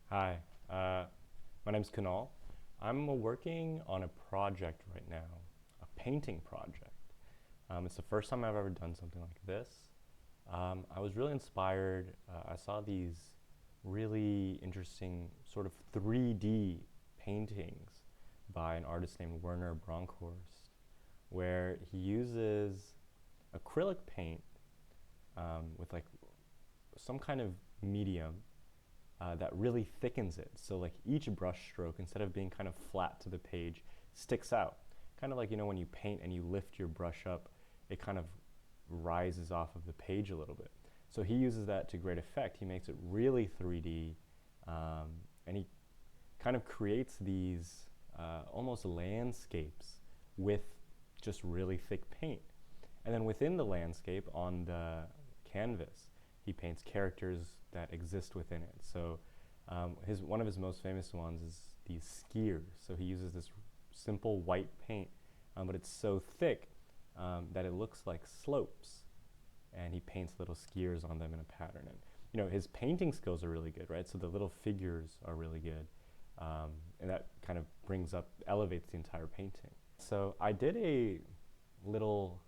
Hi, my name's Kunal. I'm working on a project right now, a painting project. It's the first time I've ever done something like this. I was really inspired. I saw these really interesting sort of 3D paintings by an artist named Werner Bronkhorst, where he uses acrylic paint with like some kind of medium that really thickens it. So like each brush stroke, instead of being kind of flat to the page, sticks out. Kind of like, you know, when you paint and you lift your brush up, it kind of rises off of the page a little bit. So he uses that to great effect. He makes it really 3D, and he kind of creates these almost landscapes with just really thick paint. And then within the landscape on the canvas, he paints characters that exist within it. So one of his most famous ones is these skiers. So he uses this simple white paint, but it's so thick that it looks like slopes, and he paints little skiers on them in a pattern. And you know, his painting skills are really good, right? So the little figures are really good, and that kind of elevates the entire painting. So I did a little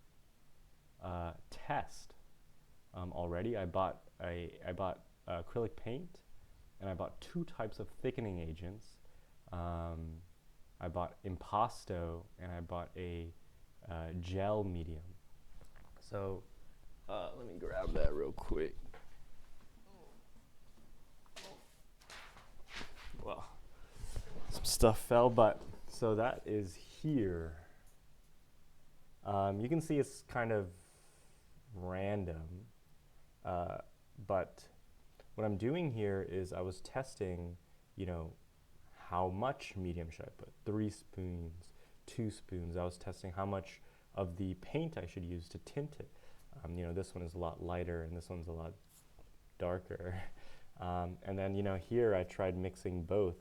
test already. I bought acrylic paint, and I bought two types of thickening agents. I bought impasto, and I bought a gel medium. So let me grab that real quick. Well, some stuff fell, but so that is here. You can see it's kind of random, but what I'm doing here is I was testing, you know, how much medium should I put? 3 spoons, 2 spoons. I was testing how much of the paint I should use to tint it. You know, this one is a lot lighter and this one's a lot darker. And then, you know, here I tried mixing both.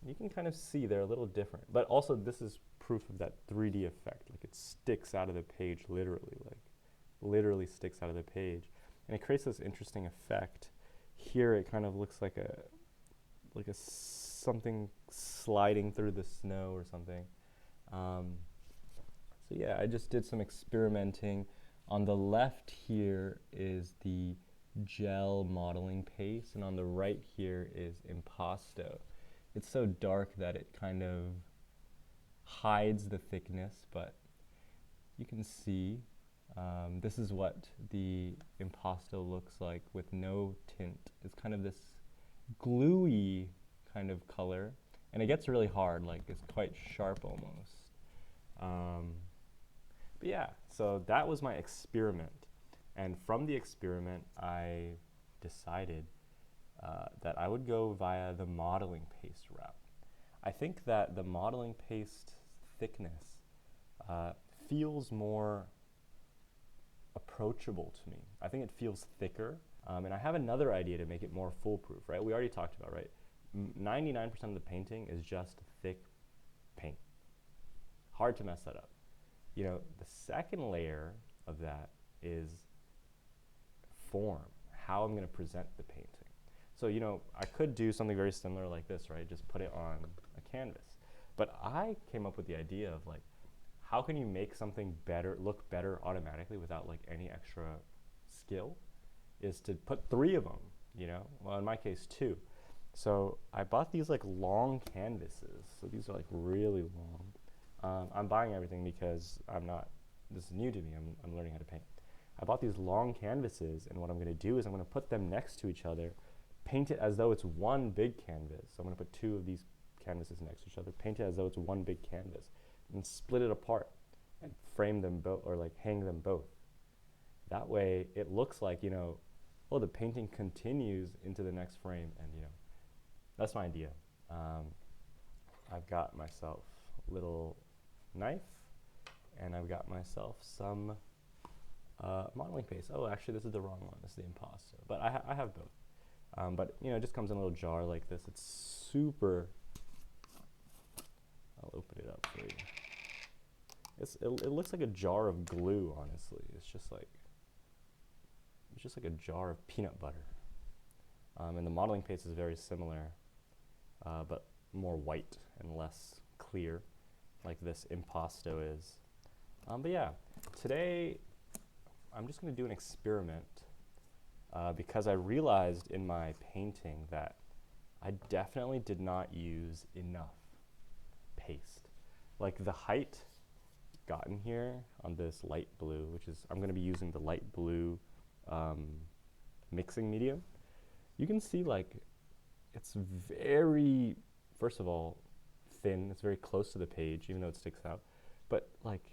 You can kind of see they're a little different, but also this is proof of that 3D effect. Like it sticks out of the page literally sticks out of the page. And it creates this interesting effect. Here it kind of looks like a something sliding through the snow or something. So yeah, I just did some experimenting. On the left here is the gel modeling paste, and on the right here is impasto. It's so dark that it kind of hides the thickness, but you can see this is what the impasto looks like with no tint. It's kind of this gluey kind of color, and it gets really hard, like it's quite sharp almost. But yeah, so that was my experiment, and from the experiment I decided that I would go via the modeling paste route. I think that the modeling paste thickness feels more approachable to me. I think it feels thicker, and I have another idea to make it more foolproof, right? We already talked about, right? 99% of the painting is just thick paint. Hard to mess that up. You know, the second layer of that is form, how I'm going to present the painting. So, you know, I could do something very similar like this, right? Just put it on a canvas. But I came up with the idea of like, how can you make something better, look better automatically without like any extra skill? Is to put 3 of them, you know? Well, in my case, 2. So I bought these like long canvases. So these are like really long. I'm buying everything because this is new to me, I'm learning how to paint. I bought these long canvases, and what I'm gonna do is I'm gonna put them next to each other, paint it as though it's one big canvas. So I'm gonna put 2 of these canvases next to each other, paint it as though it's one big canvas, and split it apart and frame them both, or like hang them both. That way it looks like, you know, oh, the painting continues into the next frame, and you know, that's my idea. I've got myself a little knife, and I've got myself some modeling paste. Oh, actually, this is the wrong one. This is the impasto, but I have both. But you know, it just comes in a little jar like this. It's super. I'll open it up for you. It looks like a jar of glue. Honestly, it's just like a jar of peanut butter. And the modeling paste is very similar, but more white and less clear, like this impasto is. But yeah, today I'm just going to do an experiment because I realized in my painting that I definitely did not use enough paste. Like the height gotten here on this light blue, which is, I'm going to be using the light blue mixing medium. You can see like it's very, first of all, thin. It's very close to the page, even though it sticks out. But like,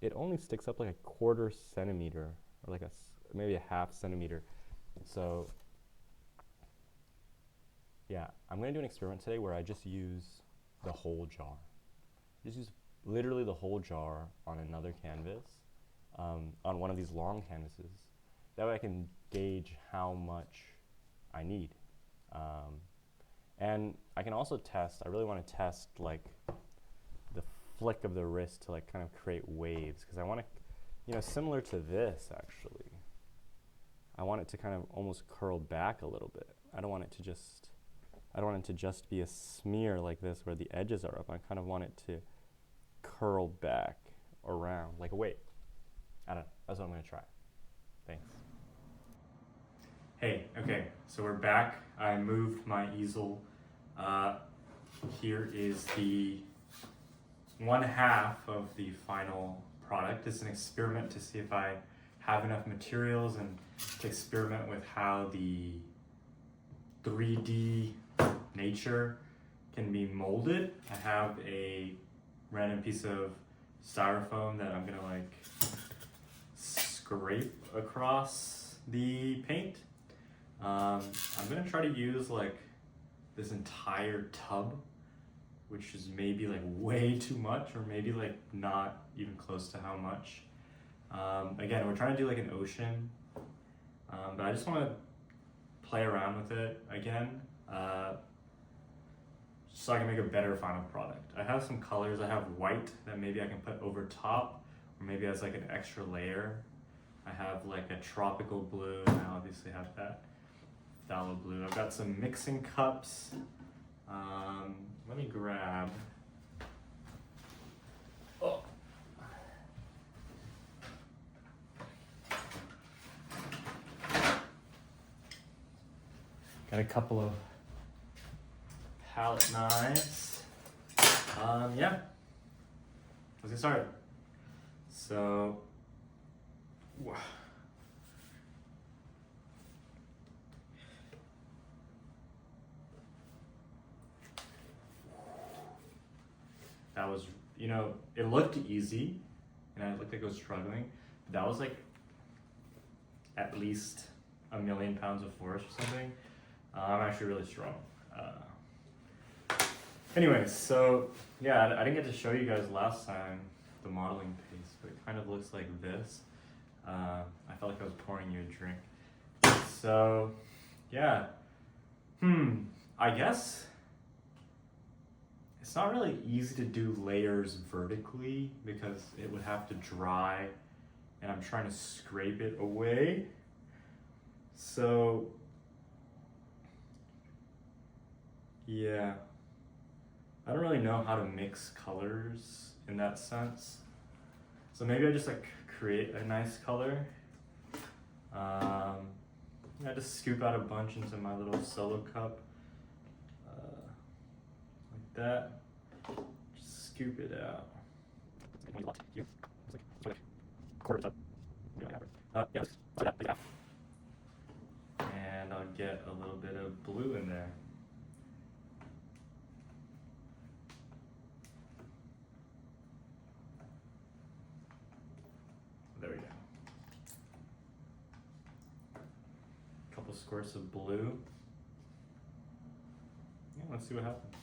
it only sticks up like a 1/4 centimeter, or like maybe a 1/2 centimeter. So yeah, I'm gonna do an experiment today where I just use the whole jar. Just use literally the whole jar on another canvas, on one of these long canvases. That way I can gauge how much I need. And I can also test, I really want to test like the flick of the wrist to like kind of create waves, because I want to, you know, similar to this actually. I want it to kind of almost curl back a little bit. I don't want it to just be a smear like this where the edges are up. I kind of want it to curl back around like a wave. I don't know, that's what I'm gonna try. Thanks. Hey, okay, so we're back. I moved my easel. Here is the 1/2 of the final product. It's an experiment to see if I have enough materials and to experiment with how the 3D nature can be molded. I have a random piece of styrofoam that I'm gonna like scrape across the paint. I'm gonna try to use like this entire tub, which is maybe like way too much, or maybe like not even close to how much. Again, we're trying to do like an ocean, but I just want to play around with it again, so I can make a better final product. I have some colors. I have white that maybe I can put over top, or maybe as like an extra layer. I have like a tropical blue, and I obviously have that phthalo blue. I've got some mixing cups. Let me grab. Oh. Got a couple of palette knives. Yeah, let's get started. So, that was, you know, it looked easy, and I looked like I was struggling. But that was like at least 1,000,000 pounds of force or something. I'm actually really strong. Anyways, so yeah, I didn't get to show you guys last time the modeling piece, but it kind of looks like this. I felt like I was pouring you a drink. So yeah, I guess it's not really easy to do layers vertically because it would have to dry, and I'm trying to scrape it away. So yeah, I don't really know how to mix colors in that sense. So maybe I just like create a nice color. I just scoop out a bunch into my little solo cup, like that. Just scoop it out. And I'll get a little bit of blue in there. There we go. A couple squirts of blue. Yeah, let's see what happens.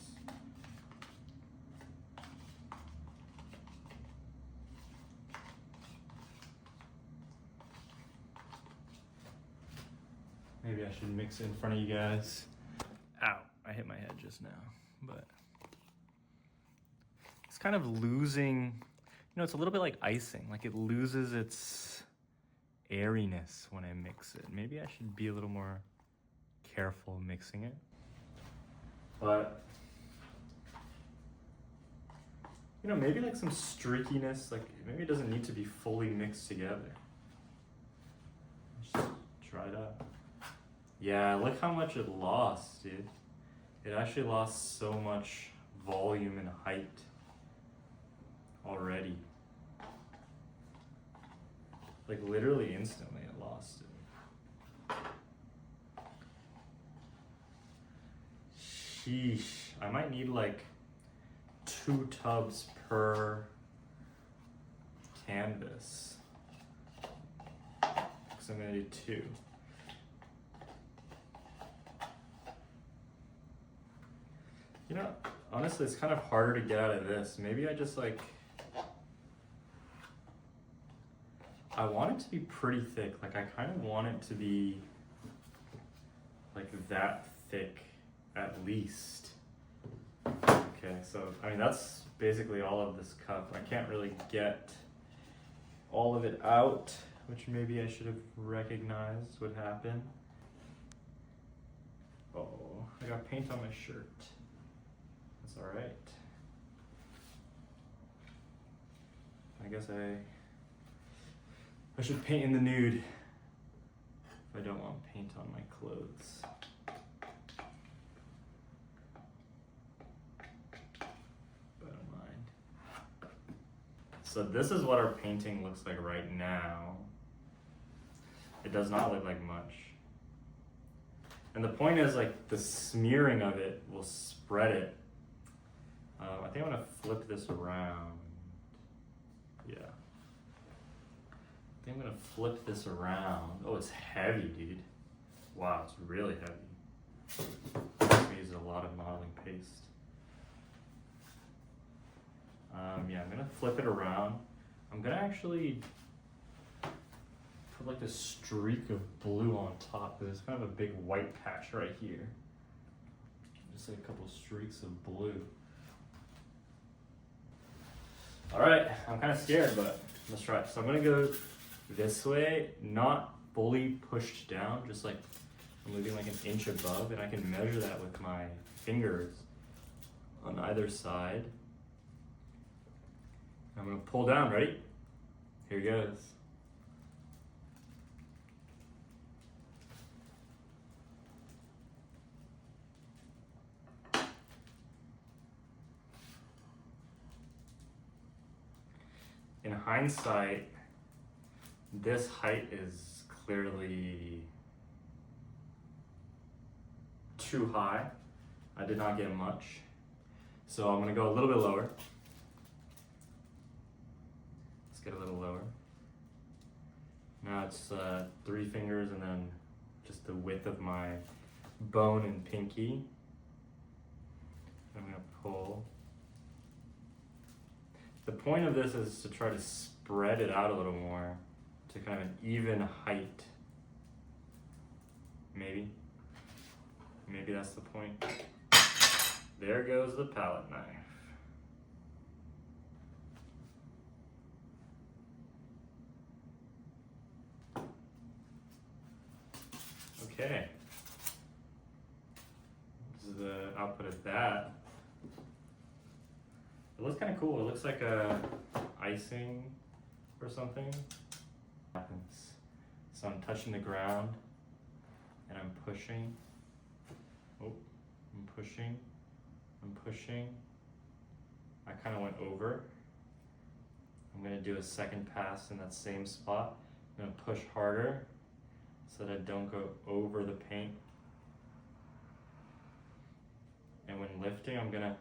Maybe I should mix it in front of you guys. Ow, I hit my head just now, but it's kind of losing, you know, it's a little bit like icing. Like it loses its airiness when I mix it. Maybe I should be a little more careful mixing it. But, you know, maybe like some streakiness, like maybe it doesn't need to be fully mixed together. Just try it out. Yeah, look how much it lost, dude. It actually lost so much volume and height already. Like literally instantly it lost it. Sheesh, I might need like 2 tubs per canvas. Because I'm gonna do 2. You know, honestly, it's kind of harder to get out of this. Maybe I just like, I want it to be pretty thick. Like I kind of want it to be like that thick at least. Okay, so I mean that's basically all of this cup. I can't really get all of it out, which maybe I should have recognized would happen. Oh, I got paint on my shirt. That's all right. I guess I should paint in the nude if I don't want paint on my clothes. But I don't mind. So this is what our painting looks like right now. It does not look like much. And the point is like the smearing of it will spread it. I think I'm gonna flip this around. Yeah. I think I'm gonna flip this around. Oh, it's heavy, dude. Wow, it's really heavy. I use a lot of modeling paste. Yeah, I'm gonna flip it around. I'm gonna actually put like a streak of blue on top. There's kind of a big white patch right here. Just like a couple streaks of blue. All right, I'm kind of scared, but let's try it. So I'm gonna go this way, not fully pushed down, just like I'm moving like an inch above, and I can measure that with my fingers on either side. I'm gonna pull down, ready? Here goes. In hindsight, this height is clearly too high. I did not get much. So I'm gonna go a little bit lower. Let's get a little lower. Now it's 3 fingers and then just the width of my bone and pinky. I'm gonna pull. The point of this is to try to spread it out a little more to kind of an even height. Maybe that's the point. There goes the palette knife. Okay. This is the output of that. It looks kind of cool. It looks like a icing or something. Happens. So I'm touching the ground and I'm pushing. Oh, I'm pushing. I'm pushing. I kind of went over. I'm going to do a second pass in that same spot. I'm going to push harder so that I don't go over the paint. And when lifting, I'm going to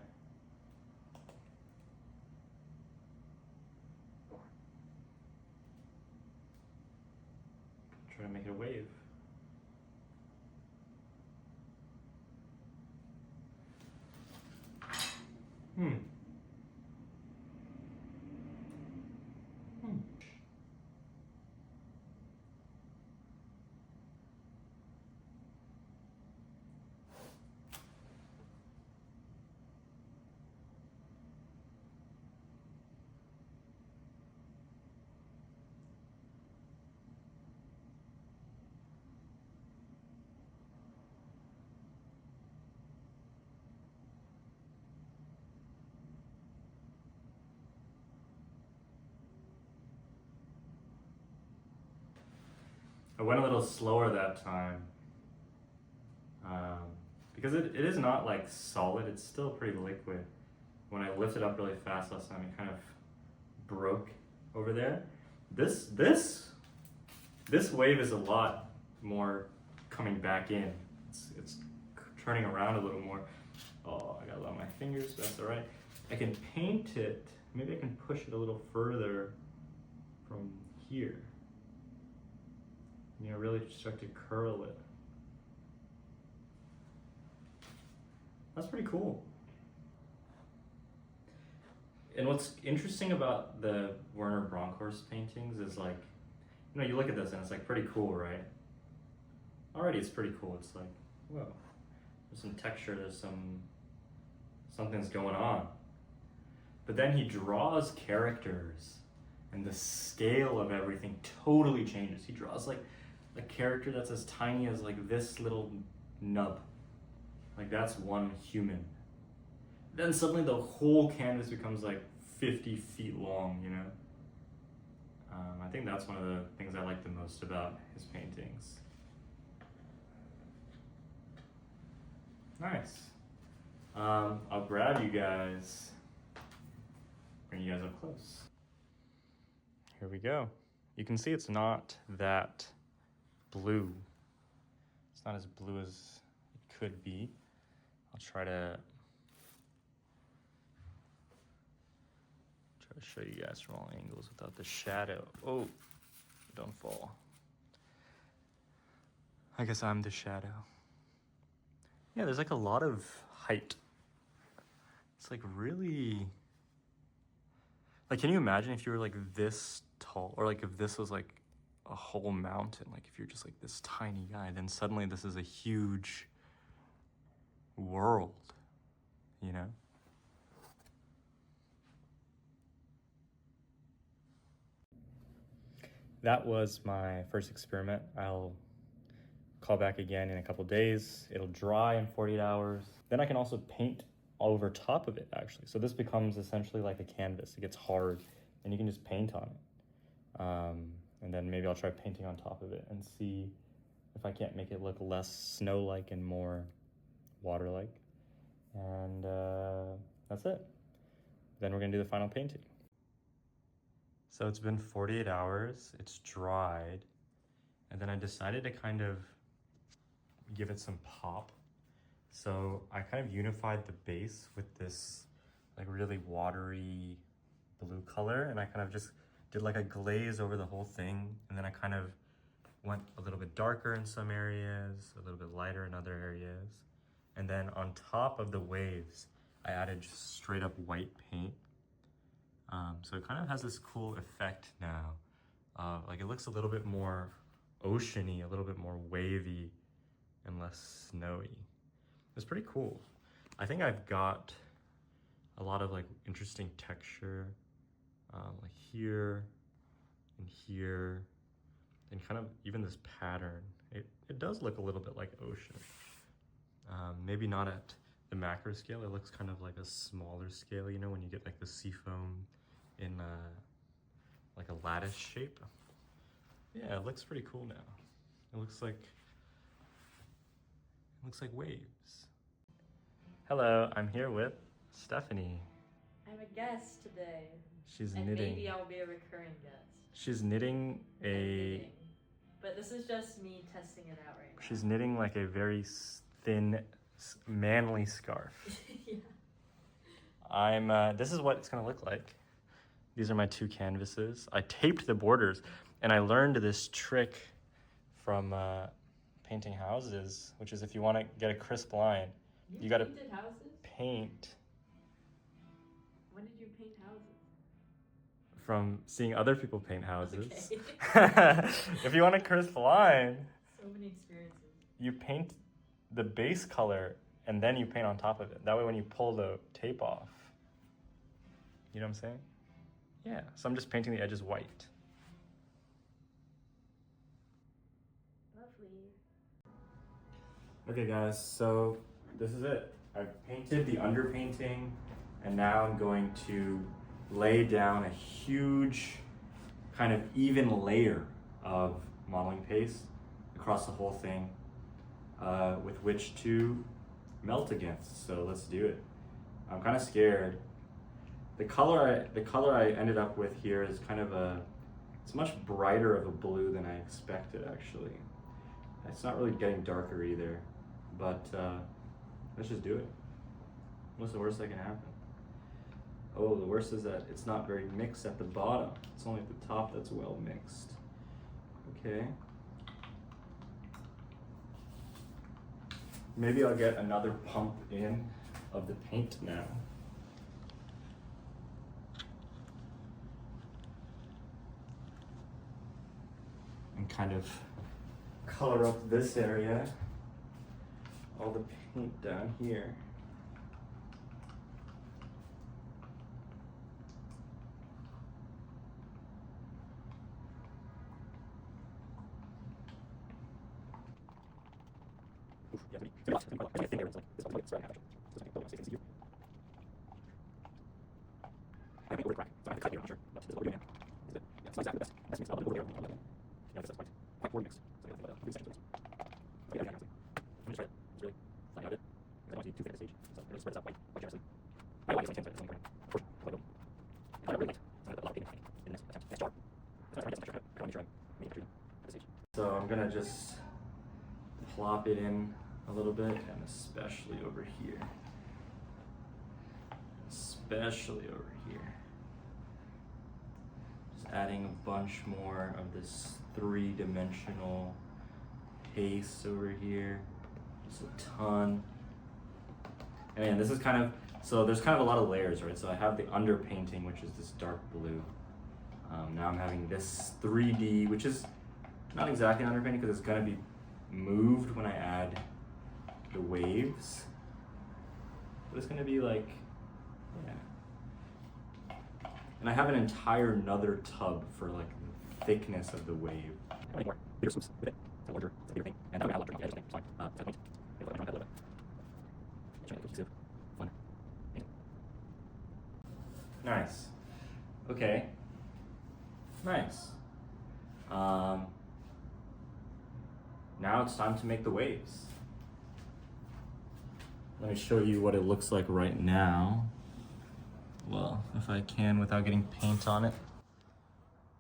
try to make it a wave. I went a little slower that time because it is not like solid, it's still pretty liquid. When I lifted up really fast last time, it kind of broke over there. This wave is a lot more coming back in. It's turning around a little more. Oh, I got a lot on my fingers, that's all right. I can paint it, maybe I can push it a little further from here. You know, really start to curl it. That's pretty cool. And what's interesting about the Werner Bronkhorst paintings is like, you know, you look at this and it's like pretty cool, right? Already it's pretty cool. It's like, whoa, there's some texture, something's going on. But then he draws characters and the scale of everything totally changes. He draws like a character that's as tiny as like this little nub. Like that's one human. Then suddenly the whole canvas becomes like 50 feet long, you know? I think that's one of the things I like the most about his paintings. Nice. I'll grab you guys, bring you guys up close. Here we go. You can see it's not that blue. It's not as blue as it could be. I'll try to show you guys from all angles without the shadow. Oh, don't fall. I guess I'm the shadow. Yeah, there's like a lot of height. It's like really, like, can you imagine if you were like this tall, or like if this was like a whole mountain, like if you're just like this tiny guy, then suddenly this is a huge world, you know? That was my first experiment. I'll call back again in a couple days. It'll dry in 48 hours. Then I can also paint over top of it, actually. So this becomes essentially like a canvas. It gets hard and you can just paint on it. And then maybe I'll try painting on top of it and see if I can't make it look less snow-like and more water-like. And that's it. Then we're gonna do the final painting. So it's been 48 hours, it's dried, and then I decided to kind of give it some pop. So I kind of unified the base with this like really watery blue color, and I kind of just did like a glaze over the whole thing, and then I kind of went a little bit darker in some areas, a little bit lighter in other areas. And then on top of the waves, I added just straight up white paint. So it kind of has this cool effect now. Like it looks a little bit more oceany, a little bit more wavy and less snowy. It's pretty cool. I think I've got a lot of like interesting texture, like here and here, and kind of even this pattern. It does look a little bit like ocean. Maybe not at the macro scale. It looks kind of like a smaller scale, you know, when you get like the seafoam in like a lattice shape. Yeah, it looks pretty cool now. It looks like waves. Hello, I'm here with Stephanie. I'm a guest today. She's and knitting. Maybe I'll be a recurring guest. She's knitting But this is just me testing it out right now. She's knitting like a very thin, manly scarf. Yeah. This is what it's gonna look like. These are my two canvases. I taped the borders, and I learned this trick from painting houses, which is if you want to get a crisp line, you gotta paint. When did you paint houses? From seeing other people paint houses. Okay. If you want a crisp line, So many experiences. you paint the base color and then you paint on top of it. That way when you pull the tape off, you know what I'm saying? Yeah, so I'm just painting the edges white. Lovely. Okay guys, so this is it. I've painted the underpainting, and now I'm going to lay down a huge kind of even layer of modeling paste across the whole thing with which to melt against. So let's do it. I'm kind of scared. The color I ended up with here is kind of it's much brighter of a blue than I expected actually. It's not really getting darker either, but let's just do it. What's the worst that can happen? Oh, the worst is that it's not very mixed at the bottom. It's only at the top that's well mixed. Okay. Maybe I'll get another pump in of the paint now. And kind of color up this area. All the paint down here. So I'm gonna just plop it in a little bit, and especially over here. Especially over here. Just adding a bunch more of this three-dimensional paste over here. Just a ton. And this is kind of, so there's kind of a lot of layers, right? So I have the underpainting, which is this dark blue. Now I'm having this 3D, which is not exactly underpainting because it's gonna be moved when I add the waves. But it's gonna be like, yeah. And I have an entire another tub for like the thickness of the wave. More bigger swoops with it. It's a larger, it's a bigger thing. And I'm gonna add a lot of edges. It's fine. It's paint. Maybe let me try that a little bit. Try to make it cohesive. Fun. Nice. Okay. Nice. Now it's time to make the waves. Let me show you what it looks like right now. Well, if I can without getting paint on it.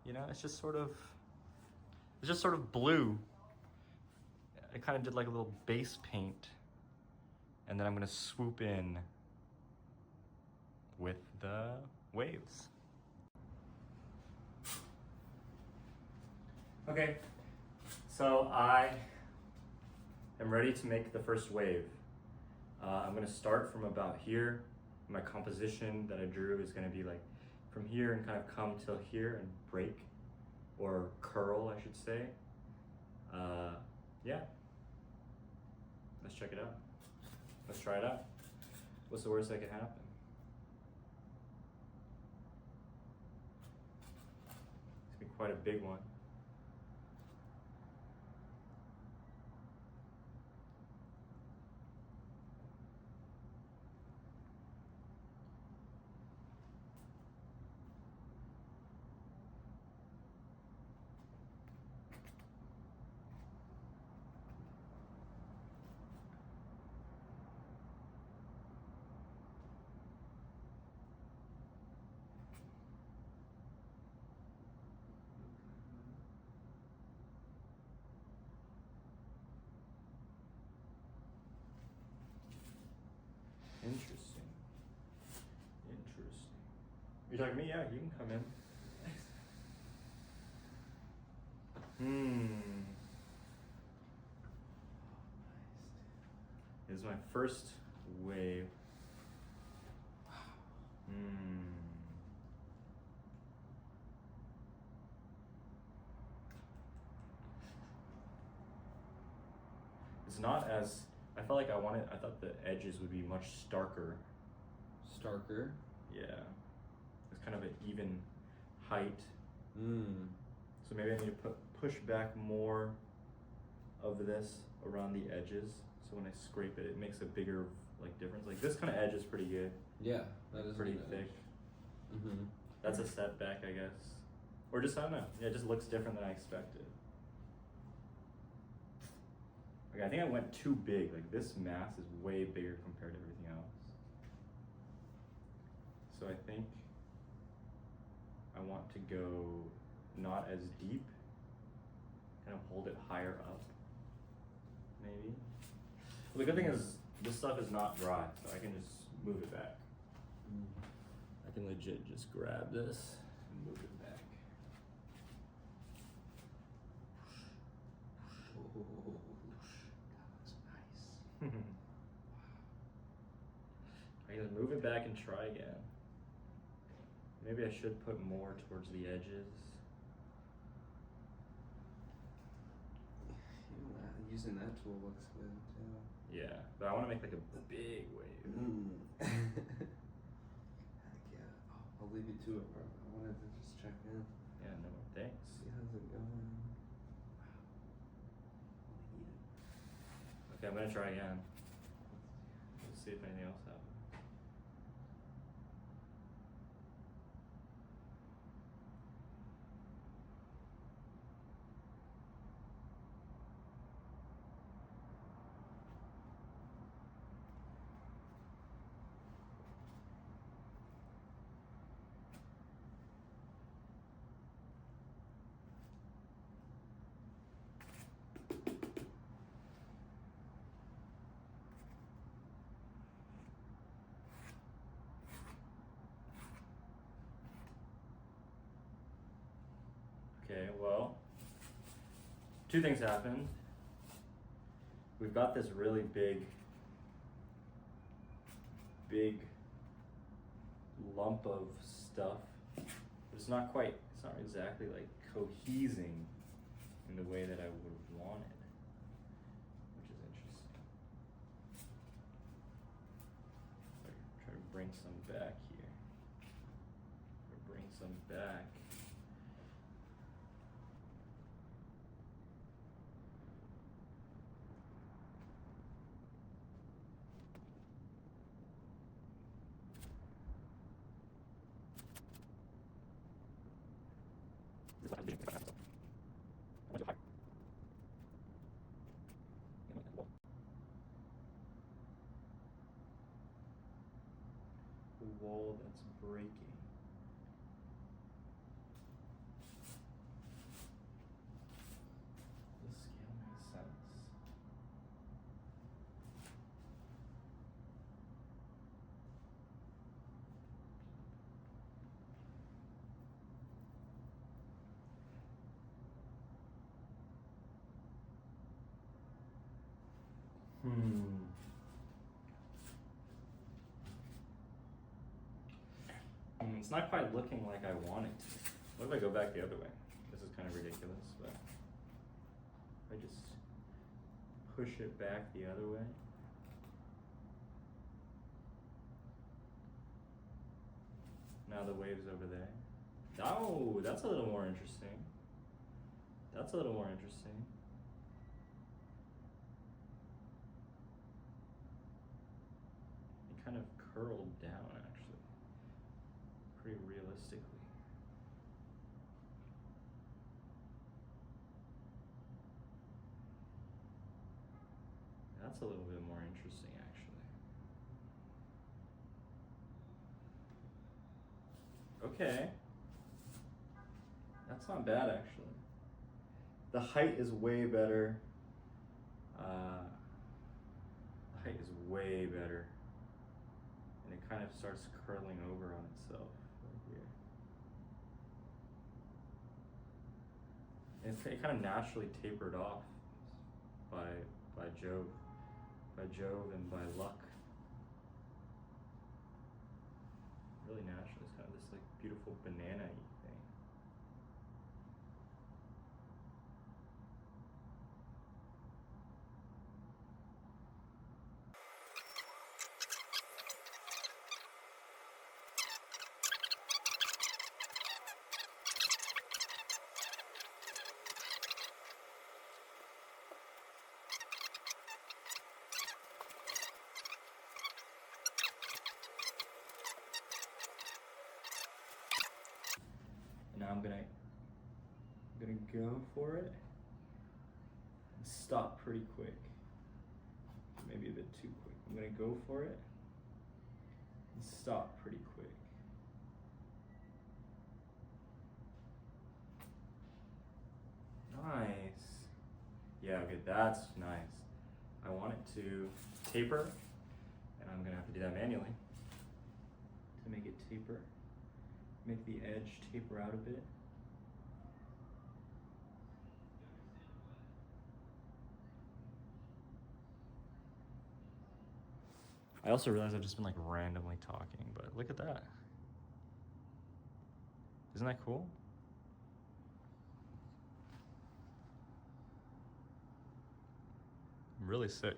You know, it's just sort of blue. I kind of did like a little base paint. And then I'm gonna swoop in with the waves. Okay, so I am ready to make the first wave. I'm gonna start from about here. My composition that I drew is gonna be like from here and kind of come till here and break, or curl, I should say. Yeah, let's check it out. Let's try it out. What's the worst that could happen? It's gonna be quite a big one. Interesting. Interesting. You're talking to me? Yeah, you can come in. This is my first wave. It's not as, I felt like I thought the edges would be much starker. Starker? Yeah. It's kind of an even height. So maybe I need to push back more of this around the edges. So when I scrape it, it makes a bigger like difference. Like this kind of edge is pretty good. Yeah, that is pretty thick. That's a setback, I guess. Or just, I don't know. Yeah, it just looks different than I expected. Okay, I think I went too big. Like this mass is way bigger compared to everything else. So I think I want to go not as deep, kind of hold it higher up, maybe. Well, the good thing is this stuff is not dry, so I can just move it back. I can legit just grab this and move it back. Oh, that was nice. I can move it back and try again. Maybe I should put more towards the edges. Using that tool looks good too. Yeah, but I want to make like a big wave. Heck yeah. Oh, I'll leave you to it, bro. I wanted to just check in. Yeah, no, thanks. See how's it going. Okay, I'm gonna try again. Let's see if anything else happens. Okay, well, two things happened. We've got this really big lump of stuff, but it's not exactly like cohesing in the way that I would have wanted, which is interesting. Try to bring some back here. Bring some back. The wall that's breaking. This scale makes sense. It's not quite looking like I want it to. What if I go back the other way? This is kind of ridiculous, but if I just push it back the other way. Now the wave's over there. Oh, that's a little more interesting. That's a little more interesting. It kind of curled down, actually, pretty realistically. That's a little bit more interesting, actually. Okay. That's not bad, actually. The height is way better. The height is way better. And it kind of starts curling over on itself right here. It kind of naturally tapered off by Jove and by luck. Really naturally, it's kind of this like beautiful banana-y thing. Now I'm gonna go for it and stop pretty quick. maybe a bit too quick. I'm gonna go for it and stop pretty quick. Nice. Yeah, okay, that's nice. I want it to taper, and I'm gonna have to do that manually to make it taper. Make the edge taper out a bit. I also realized I've just been like randomly talking, but look at that. Isn't that cool? Really sick.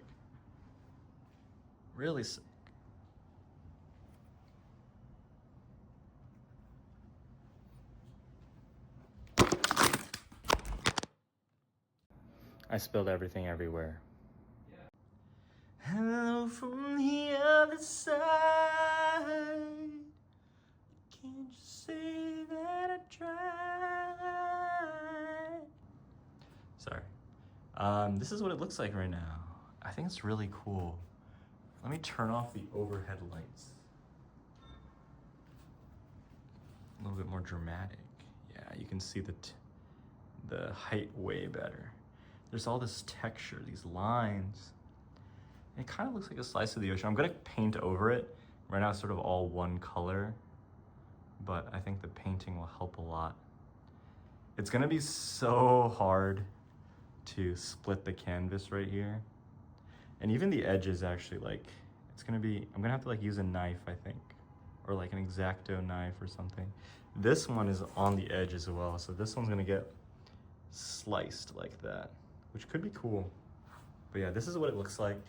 Really sick. I spilled everything everywhere. Hello from the other side. Can't you say that I tried? Sorry. This is what it looks like right now. I think it's really cool. Let me turn off the overhead lights. A little bit more dramatic. Yeah, you can see the height way better. There's all this texture, these lines. It kind of looks like a slice of the ocean. I'm gonna paint over it. Right now it's sort of all one color, but I think the painting will help a lot. It's gonna be so hard to split the canvas right here. And even the edges actually, like, I'm gonna have to like use a knife, I think, or like an X-Acto knife or something. This one is on the edge as well, so this one's gonna get sliced like that, which could be cool. But yeah, this is what it looks like.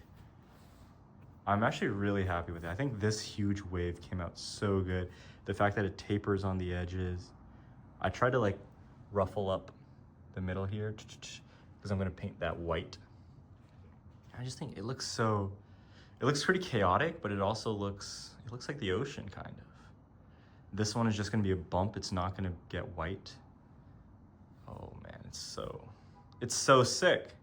I'm actually really happy with it. I think this huge wave came out so good. The fact that it tapers on the edges. I tried to like ruffle up the middle here because I'm gonna paint that white. I just think it looks pretty chaotic, but it looks like the ocean kind of. This one is just gonna be a bump. It's not gonna get white. Oh man, it's so sick.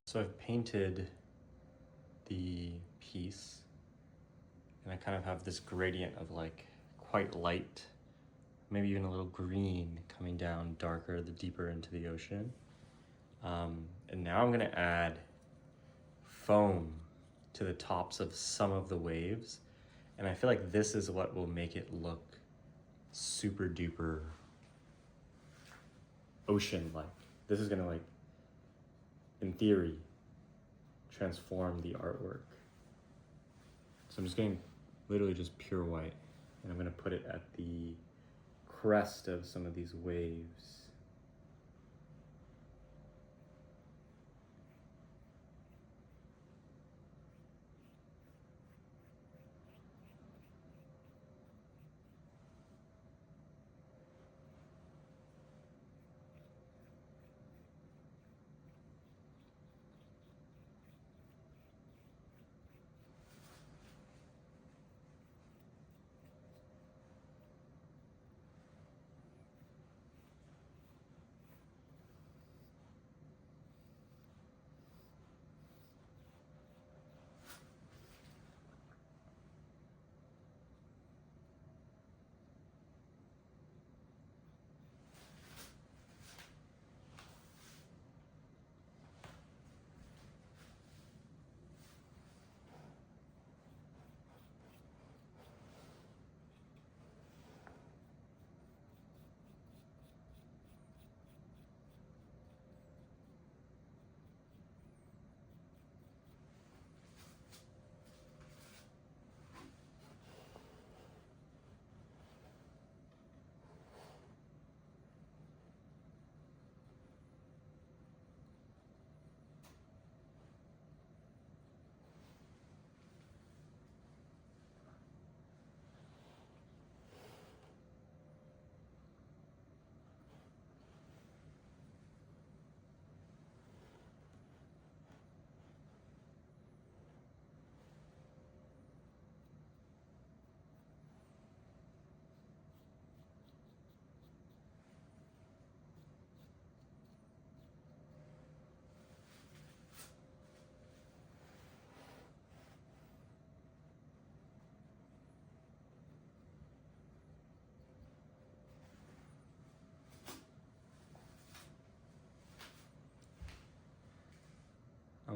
So I've painted the piece, and I kind of have this gradient of like quite light, maybe even a little green coming down darker the deeper into the ocean. And now I'm gonna add foam to the tops of some of the waves. And I feel like this is what will make it look super duper ocean-like. This is gonna like, in theory, transform the artwork. So I'm just getting literally just pure white, and I'm gonna put it at the crest of some of these waves.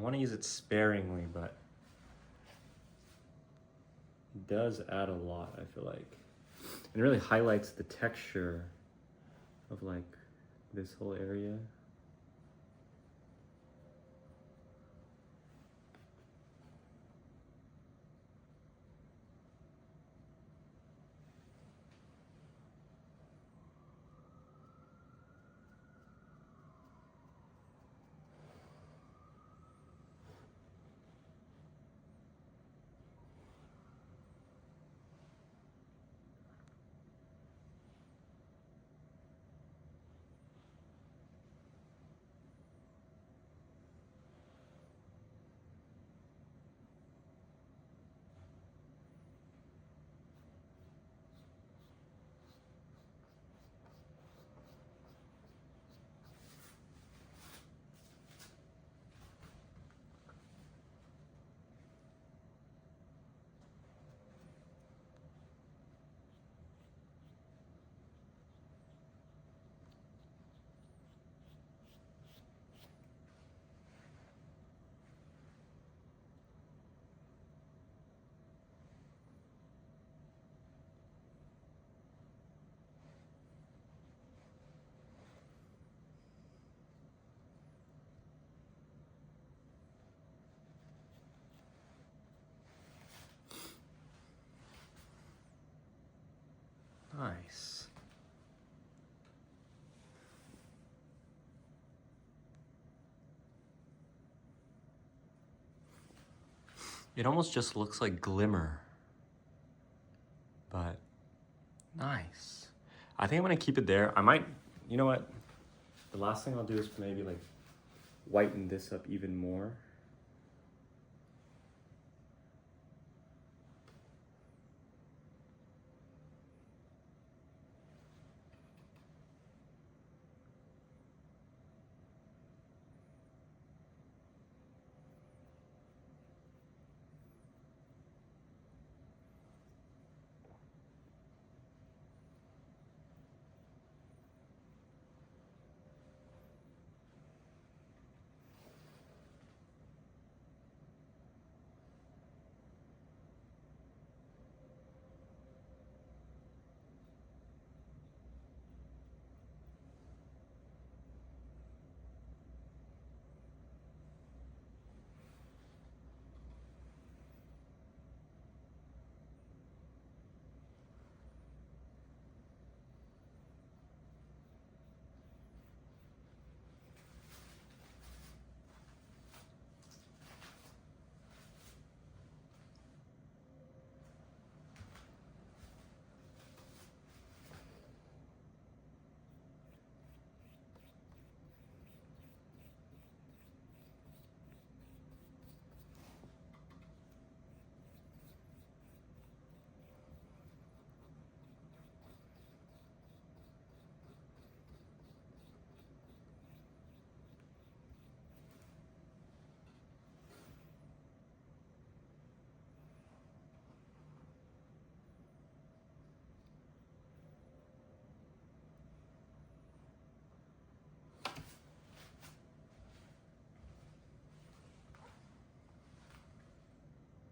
want to use it sparingly, but it does add a lot, I feel like. It really highlights the texture of like this whole area. Nice. It almost just looks like glimmer, but nice. I think I'm gonna keep it there. I might, you know what? The last thing I'll do is maybe like whiten this up even more.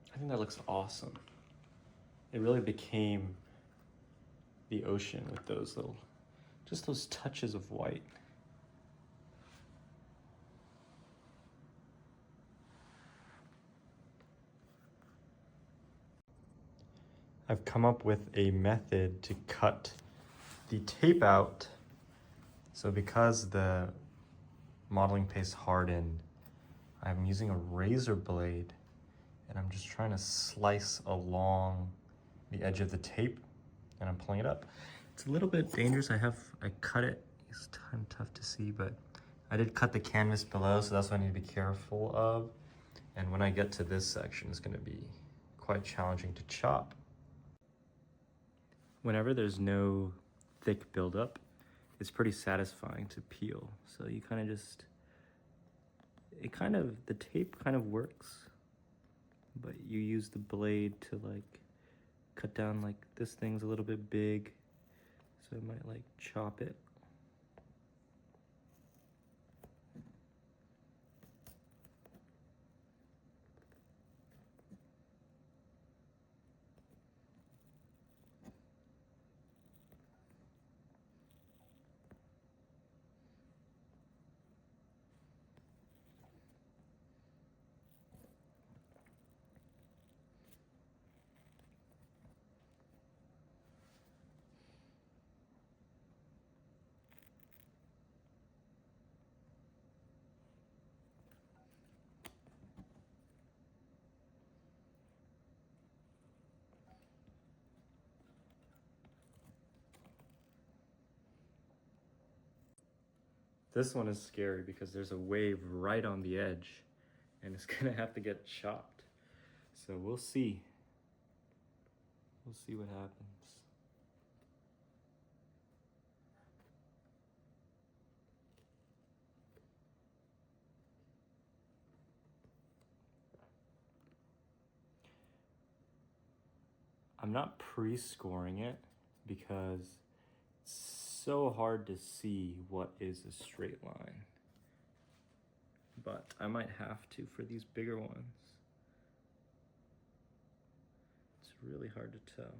I think that looks awesome. It really became the ocean with those little, just those touches of white. I've come up with a method to cut the tape out. So because the modeling paste hardened, I'm using a razor blade and I'm just trying to slice along the edge of the tape and I'm pulling it up. It's a little bit dangerous. I cut it. It's kind of tough to see, but I did cut the canvas below, so that's what I need to be careful of. And when I get to this section, it's gonna be quite challenging to chop. Whenever there's no thick buildup, it's pretty satisfying to peel. So you kind of just, the tape kind of works, but you use the blade to like cut down, like this thing's a little bit big, so I might like chop it. This one is scary because there's a wave right on the edge and it's gonna have to get chopped. So we'll see. We'll see what happens. I'm not pre-scoring it because it's so hard to see what is a straight line. But I might have to for these bigger ones. It's really hard to tell.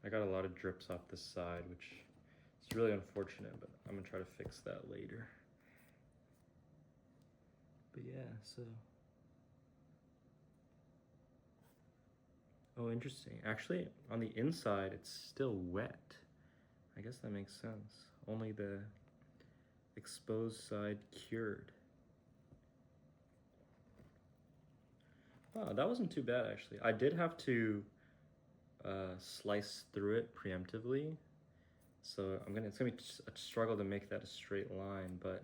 I got a lot of drips off this side, which is really unfortunate, but I'm gonna try to fix that later. But yeah, so. Oh, interesting. Actually, on the inside, it's still wet. I guess that makes sense. Only the exposed side cured. Wow, that wasn't too bad, actually. I did have to slice through it preemptively, so it's gonna be a struggle to make that a straight line, but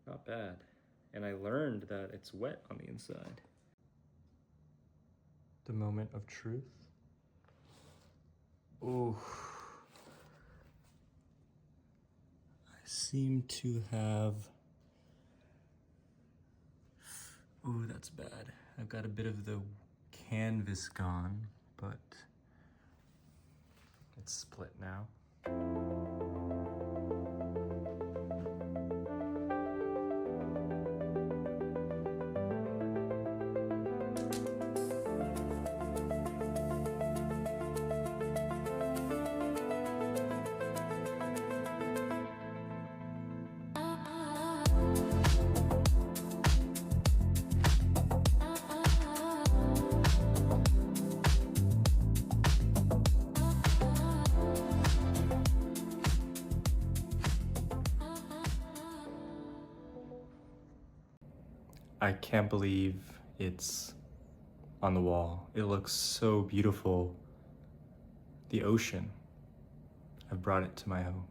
not bad. And I learned that it's wet on the inside. The moment of truth. Ooh, I seem to have. Ooh, that's bad. I've got a bit of the canvas gone, but it's split now. I can't believe it's on the wall. It looks so beautiful. The ocean. I've brought it to my home.